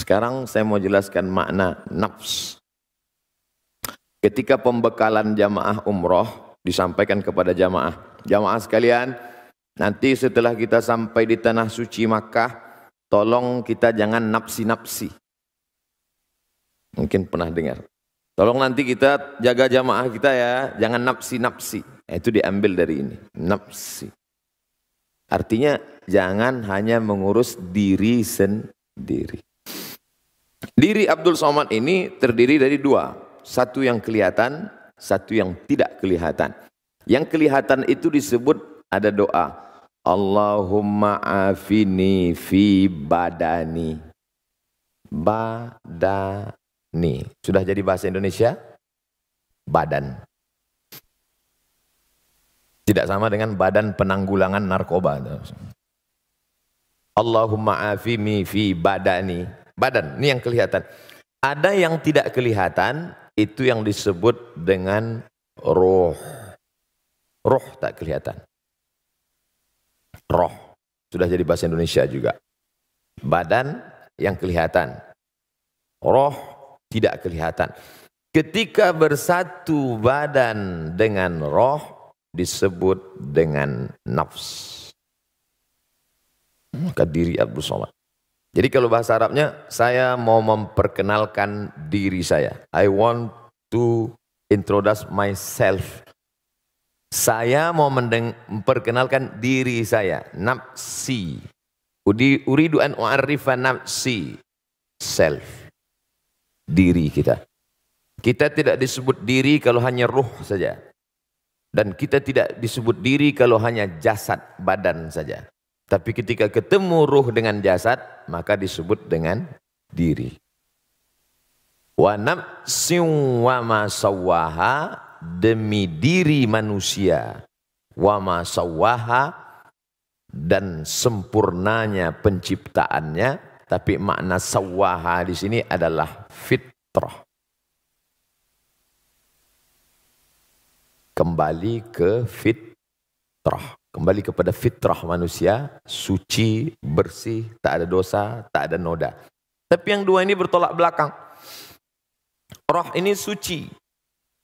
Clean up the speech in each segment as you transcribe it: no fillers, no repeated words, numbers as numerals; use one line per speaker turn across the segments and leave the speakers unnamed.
Sekarang saya mau jelaskan makna nafs. Ketika pembekalan jamaah umroh disampaikan kepada jamaah. Jamaah sekalian, nanti setelah kita sampai di tanah suci Makkah, tolong kita jangan nafsi-nafsi. Mungkin pernah dengar. Tolong nanti kita jaga jamaah kita ya, jangan nafsi-nafsi. Itu diambil dari ini, nafsi. Artinya jangan hanya mengurus diri sendiri. Diri Abdul Somad ini terdiri dari dua. Satu yang kelihatan, satu yang tidak kelihatan. Yang kelihatan itu disebut ada doa. Allahumma afini fi badani. Badani. Sudah jadi bahasa Indonesia? Badan. Tidak sama dengan badan penanggulangan narkoba. Allahumma afini fi badani. Badan, ini yang kelihatan. Ada yang tidak kelihatan, itu yang disebut dengan roh. Roh tak kelihatan. Roh. Sudah jadi bahasa Indonesia juga. Badan yang kelihatan. Roh tidak kelihatan. Ketika bersatu badan dengan roh, disebut dengan nafs. Maka diri Abdul Somad. Jadi kalau bahasa Arabnya, saya mau memperkenalkan diri saya. I want to introduce myself. Saya mau memperkenalkan diri saya. Nafsi. Uridu an u'arrifa nafsi. Self. Diri kita. Kita tidak disebut diri kalau hanya ruh saja. Dan kita tidak disebut diri kalau hanya jasad, badan saja. Tapi ketika ketemu ruh dengan jasad, maka disebut dengan diri. Wa nafsin wa ma sawwaha, demi diri manusia. Wa ma sawwaha, dan sempurnanya penciptaannya. Tapi makna sawwaha di sini adalah fitrah. Kembali ke fitrah. Kembali kepada fitrah manusia, suci, bersih, tak ada dosa, tak ada noda. Tapi yang dua ini bertolak belakang. Roh ini suci.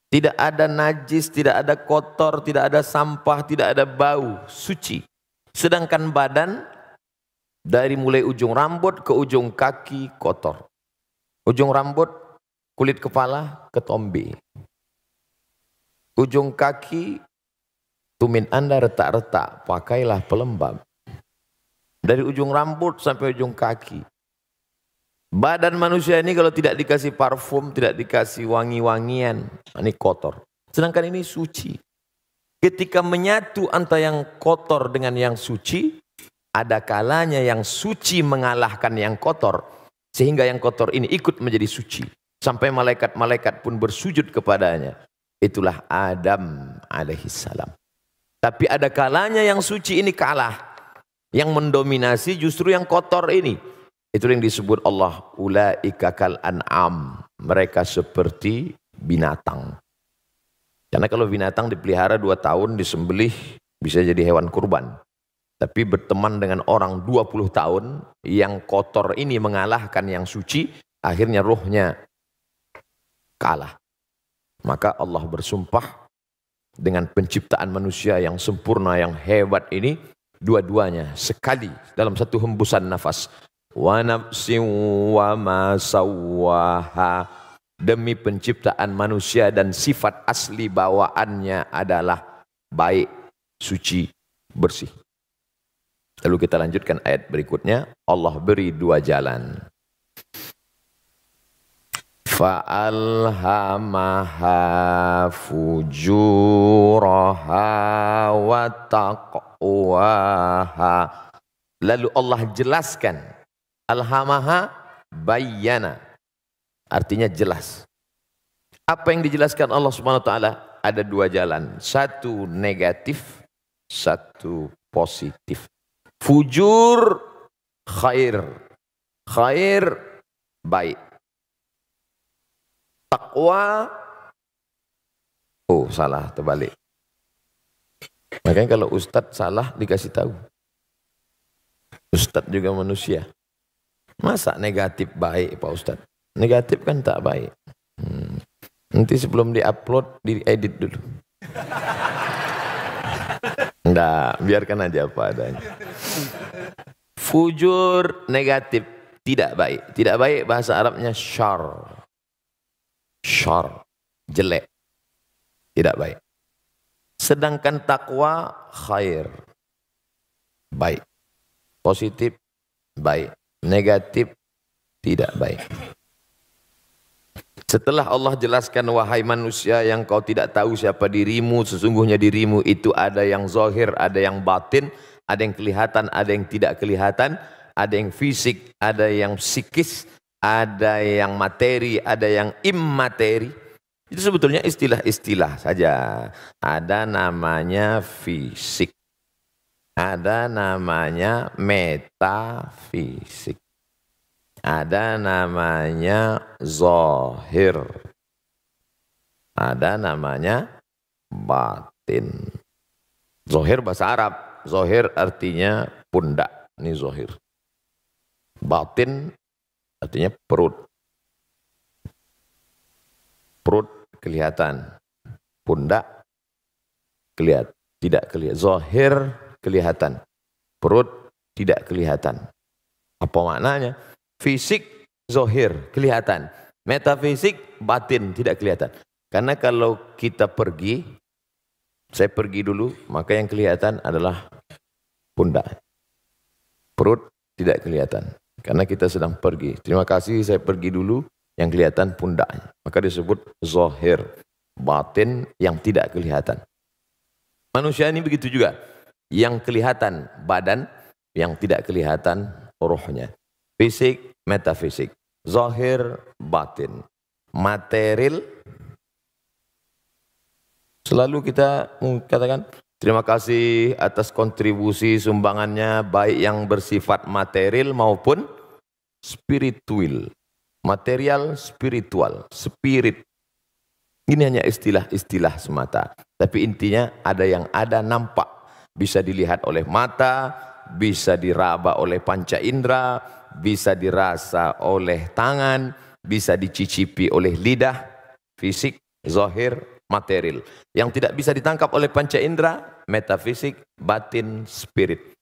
Tidak ada najis, tidak ada kotor, tidak ada sampah, tidak ada bau. Suci. Sedangkan badan, dari mulai ujung rambut ke ujung kaki kotor. Ujung rambut, kulit kepala, ketombe. Ujung kaki, tumin Anda retak-retak, pakailah pelembab. Dari ujung rambut sampai ujung kaki. Badan manusia ini kalau tidak dikasih parfum, tidak dikasih wangi-wangian, ini kotor. Sedangkan ini suci. Ketika menyatu antara yang kotor dengan yang suci, ada kalanya yang suci mengalahkan yang kotor. Sehingga yang kotor ini ikut menjadi suci. Sampai malaikat-malaikat pun bersujud kepadanya. Itulah Adam alaihissalam. Tapi ada kalanya yang suci ini kalah. Yang mendominasi justru yang kotor ini. Itu yang disebut Allah. Ulaika kal an'am. Mereka seperti binatang. Karena kalau binatang dipelihara 2 tahun disembelih bisa jadi hewan kurban. Tapi berteman dengan orang 20 tahun. Yang kotor ini mengalahkan yang suci. Akhirnya ruhnya kalah. Maka Allah bersumpah. Dengan penciptaan manusia yang sempurna, yang hebat ini, dua-duanya sekali dalam satu hembusan nafas. Wa nafsin wa ma sawwaha, demi penciptaan manusia dan sifat asli bawaannya adalah baik, suci, bersih. Lalu kita lanjutkan ayat berikutnya. Allah beri 2 jalan. Fa'alhamaha fujuraha wa taqwaha. Lalu Allah jelaskan. Alhamaha bayyana. Artinya jelas. Apa yang dijelaskan Allah Subhanahu wa taala? Ada 2 jalan. Satu negatif, satu positif. Fujur khair. Khair baik. Takwa, oh salah, terbalik. Makanya kalau ustadz salah dikasih tahu. Ustadz juga manusia. Masa negatif baik Pak Ustadz? Negatif kan tak baik. Nanti sebelum diupload, diedit dulu. Enggak, biarkan aja apa adanya. Fujur negatif, tidak baik. Tidak baik bahasa Arabnya syar. Syar, jelek. Tidak baik. Sedangkan takwa khair. Baik. Positif, baik. Negatif, tidak baik. Setelah Allah jelaskan, wahai manusia yang kau tidak tahu siapa dirimu, sesungguhnya dirimu itu ada yang zahir, ada yang batin, ada yang kelihatan, ada yang tidak kelihatan, ada yang fisik, ada yang psikis, ada yang materi, ada yang immateri. Itu sebetulnya istilah-istilah saja. Ada namanya fisik, ada namanya metafisik, ada namanya zahir, ada namanya batin. Zahir bahasa Arab, zahir artinya pundak, ini zahir. Batin artinya perut. Perut kelihatan, pundak kelihatan, tidak kelihatan. Zahir kelihatan, perut tidak kelihatan. Apa maknanya? Fisik zahir kelihatan, metafisik batin tidak kelihatan. Karena kalau kita pergi, saya pergi dulu, maka yang kelihatan adalah pundak. Perut tidak kelihatan karena kita sedang pergi. Terima kasih, saya pergi dulu, yang kelihatan pundaknya. Maka disebut zahir, batin yang tidak kelihatan. Manusia ini begitu juga. Yang kelihatan badan, yang tidak kelihatan rohnya. Fisik, metafisik. Zahir, batin. Material. Selalu kita mengatakan terima kasih atas kontribusi sumbangannya, baik yang bersifat material maupun spiritual. Material, spiritual, spirit. Ini hanya istilah-istilah semata. Tapi intinya ada yang ada nampak. Bisa dilihat oleh mata, bisa diraba oleh panca indera, bisa dirasa oleh tangan, bisa dicicipi oleh lidah, fisik, zahir, material. Yang tidak bisa ditangkap oleh panca indera, metafisik, batin, spirit.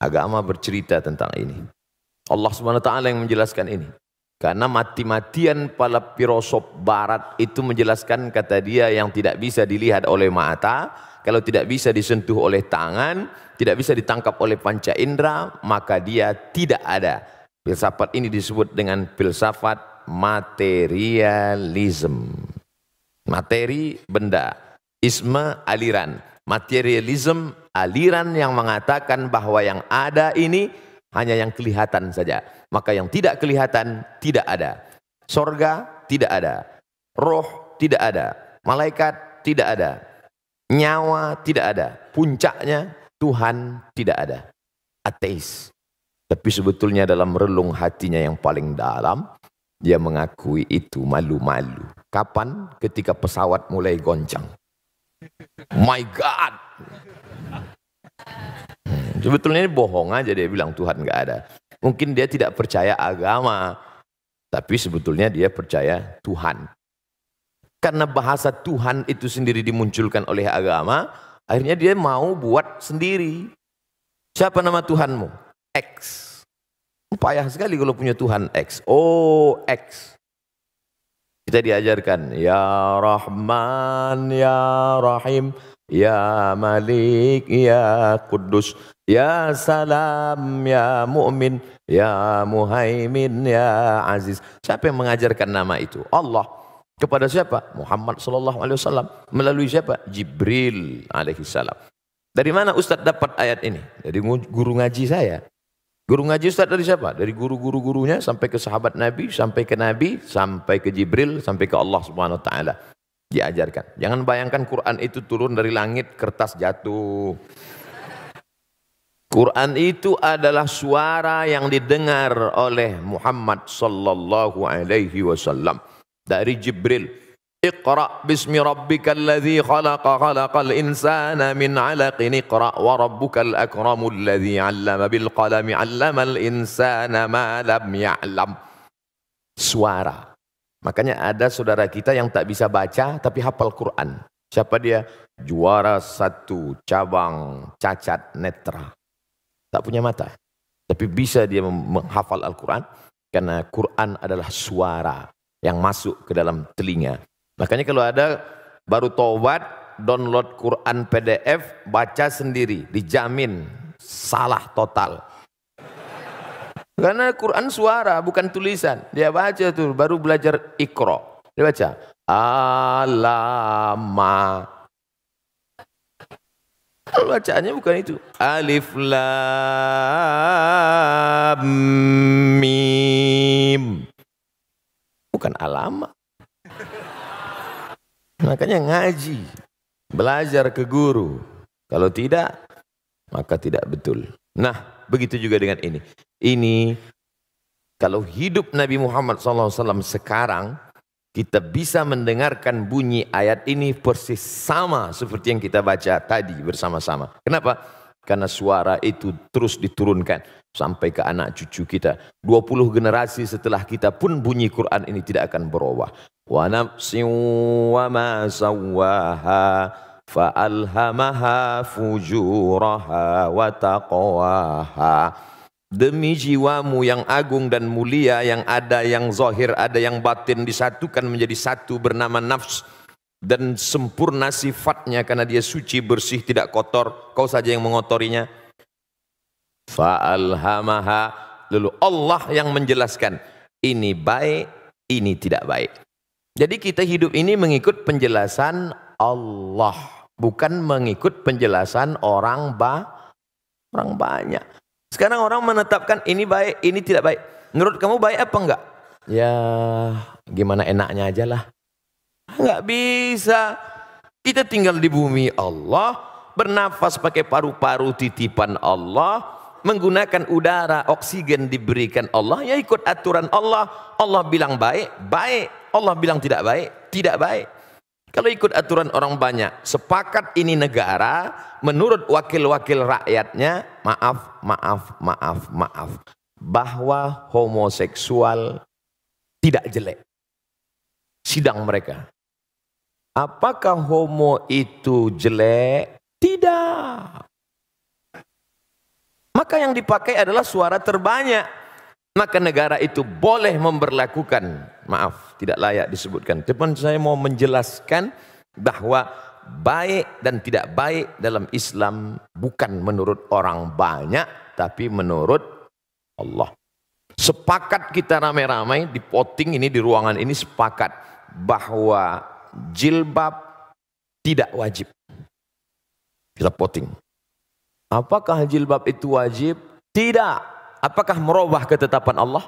Agama bercerita tentang ini. Allah Subhanahu wa taala yang menjelaskan ini. Karena mati-matian para filosof barat itu menjelaskan, kata dia, yang tidak bisa dilihat oleh mata, kalau tidak bisa disentuh oleh tangan, tidak bisa ditangkap oleh panca indera, maka dia tidak ada. Filsafat ini disebut dengan filsafat materialism. Materi, benda. Isme, aliran. Materialism, aliran yang mengatakan bahwa yang ada ini hanya yang kelihatan saja. Maka yang tidak kelihatan tidak ada. Sorga tidak ada. Roh tidak ada. Malaikat tidak ada. Nyawa tidak ada. Puncaknya Tuhan tidak ada. Ateis. Tapi sebetulnya dalam relung hatinya yang paling dalam, dia mengakui itu malu-malu. Kapan? Ketika pesawat mulai goncang. My God. Sebetulnya ini bohong aja, dia bilang Tuhan nggak ada. Mungkin dia tidak percaya agama, tapi sebetulnya dia percaya Tuhan. Karena bahasa Tuhan itu sendiri dimunculkan oleh agama, akhirnya dia mau buat sendiri. Siapa nama Tuhanmu? X. Payah sekali kalau punya Tuhan X. Oh, X. Kita diajarkan, Ya Rahman, Ya Rahim, Ya Malik, Ya Kudus, Ya Salam, Ya Mu'min, Ya Muhaimin, Ya Aziz. Siapa yang mengajarkan nama itu? Allah. Kepada siapa? Muhammad SAW. Melalui siapa? Jibril alaihissalam. Dari mana Ustadz dapat ayat ini? Dari guru ngaji saya. Guru ngaji Ustadz dari siapa? Dari guru-guru-gurunya sampai ke sahabat Nabi, sampai ke Jibril, sampai ke Allah Subhanahu wa taala. Diajarkan. Jangan bayangkan Quran itu turun dari langit, kertas jatuh. Quran itu adalah suara yang didengar oleh Muhammad sallallahu alaihi wasallam dari Jibril. Iqra bismi rabbikal ladzi khalaqa khalaqal insana min 'alaqin iqra wa rabbukal akramul ladzi 'allama bil qalami 'allamal insana ma lam ya'lam. Suara. Makanya ada saudara kita yang tak bisa baca tapi hafal Quran. Siapa dia? Juara 1 cabang cacat netra. Tak punya mata. Tapi bisa dia menghafal Al-Quran. Karena Quran adalah suara yang masuk ke dalam telinga. Makanya kalau ada baru taubat, download Quran PDF, baca sendiri. Dijamin salah total. Karena Quran suara, bukan tulisan. Dia baca tuh, baru belajar Iqra. Dia baca. Alama. Bacaannya bukan itu. Alif lam mim. Bukan alama. Makanya ngaji. Belajar ke guru. Kalau tidak, maka tidak betul. Nah, begitu juga dengan ini. Ini, kalau hidup Nabi Muhammad SAW sekarang, kita bisa mendengarkan bunyi ayat ini persis sama seperti yang kita baca tadi bersama-sama. Kenapa? Karena suara itu terus diturunkan sampai ke anak cucu kita. 20 generasi setelah kita pun bunyi Quran ini tidak akan berubah. Wa nafsin wa ma sawwaha fa'alhamaha fujuraha wa taqwaha. Demi jiwamu yang agung dan mulia, yang ada yang zahir, ada yang batin, disatukan menjadi satu bernama nafs. Dan sempurna sifatnya karena dia suci, bersih, tidak kotor. Kau saja yang mengotorinya. Fa'alhamaha. Lalu Allah yang menjelaskan. Ini baik, ini tidak baik. Jadi kita hidup ini mengikut penjelasan Allah. Bukan mengikut penjelasan orang banyak. Sekarang orang menetapkan ini baik, ini tidak baik. Menurut kamu baik apa enggak? Ya, gimana enaknya aja lah. Enggak bisa. Kita tinggal di bumi Allah, bernafas pakai paru-paru titipan Allah, menggunakan udara, oksigen diberikan Allah, ya ikut aturan Allah. Allah bilang baik, baik. Allah bilang tidak baik, tidak baik. Kalau ikut aturan orang banyak, sepakat ini negara, menurut wakil-wakil rakyatnya, maaf, bahwa homoseksual tidak jelek. Sidang mereka. Apakah homo itu jelek? Tidak. Maka yang dipakai adalah suara terbanyak. Maka negara itu boleh memberlakukan, maaf, tidak layak disebutkan. Teman saya mau menjelaskan bahwa baik dan tidak baik dalam Islam bukan menurut orang banyak, tapi menurut Allah. Sepakat kita ramai-ramai di voting ini, di ruangan ini sepakat bahwa jilbab tidak wajib. Kita voting. Apakah jilbab itu wajib? Tidak. Apakah merubah ketetapan Allah?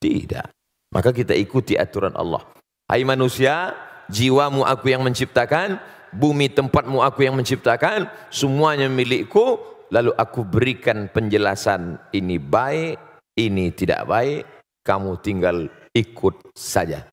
Tidak. Maka kita ikuti aturan Allah. Hai manusia, jiwamu aku yang menciptakan, bumi tempatmu aku yang menciptakan, semuanya milikku, lalu aku berikan penjelasan ini baik, ini tidak baik, kamu tinggal ikut saja.